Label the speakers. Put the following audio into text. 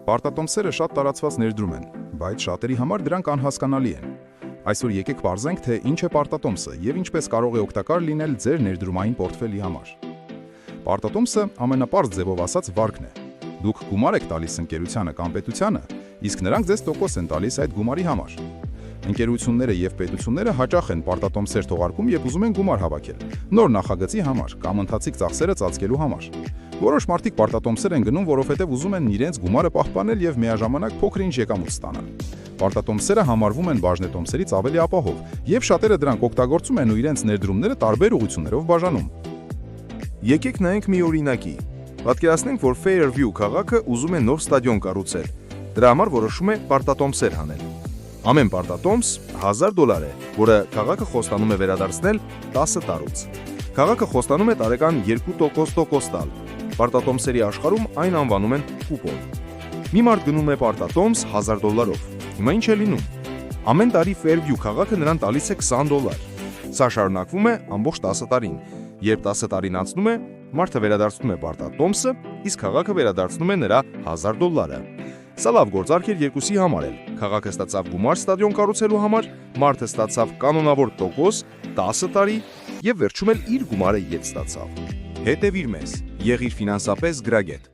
Speaker 1: Պարտատոմսերը շատ տարածված ներդրում են, բայց շատերի համար դրանք անհասկանալի են։ Այսօր եկեք պարզենք, թե ինչ է պարտատոմսը եւ ինչպես կարող է օգտակար լինել ձեր ներդրումային պորտֆելի համար։ Պարտատոմսը ամենապարզ ձևով ասած վարկն է։ Դուք գումար եք տալիս ընկերությանը կամ պետությանը, իսկ նրանք ձեզ տոկոս են տալիս այդ գումարի համար։ Ընկերությունները եւ պետությունները հաճախ են պարտատոմսեր թողարկում եւ ուզում են գումար հավաքել նոր նախագծի համար կամ ընթացիկ ծախսերը ծածկելու համար։ Որոշ մարդիկ պարտատոմսեր են գնում, որովհետև ուզում են իրենց գումարը պահպանել եւ միաժամանակ փոքր-ինչ եկամուտ ստանալ։ Պարտատոմսերը համարվում են բաժնետոմսերից ավելի ապահով, եւ շատերը դրանք օգտագործում են ու իրենց ներդրումները տարբեր ուղղություններով բաժանում։
Speaker 2: Եկեք նայենք մի օրինակի։ Պատկերացնենք, որ Fairview քաղաքը ուզում է նոր ստադիոն կառուցել։ Դրա համար որոշում է պարտատոմսեր հանել։ Ամեն պարտատոմս $1000 է, որը քաղաքը խոստանում է վերադարձնել 10 տարուց։ Քաղաքը խոստանում է տարեկան 2% տոկոս տալ։ Պարտատոմսերի աշխարհում այն անվանում են կուպոն։ Մի մարդ գնում է պարտատոմս $1000-ով։ Հիմա ինչ է լինում։ Ամեն տարի Fairview քաղաքը նրան տալիս է $20։ Սա շարունակվում է ամբողջ 10 տարին։ Երբ 10 տարին անցնում է, մարդը վերադարձնում է պարտատոմսը, իսկ քաղաքը վերադարձնում է նրա $1000-ը։ Սա լավ գործարք էր երկուսի համար էլ։ Քաղաքը ստացավ գումար ստադիոն կառուցելու համար, մարդը ստացավ կանոնավոր տոկոս 10 տարի եւ վերջում էլ իր գումարը ետ ստացավ։ Հետևիր մեզ, եղիր ֆինանսապես գրագետ։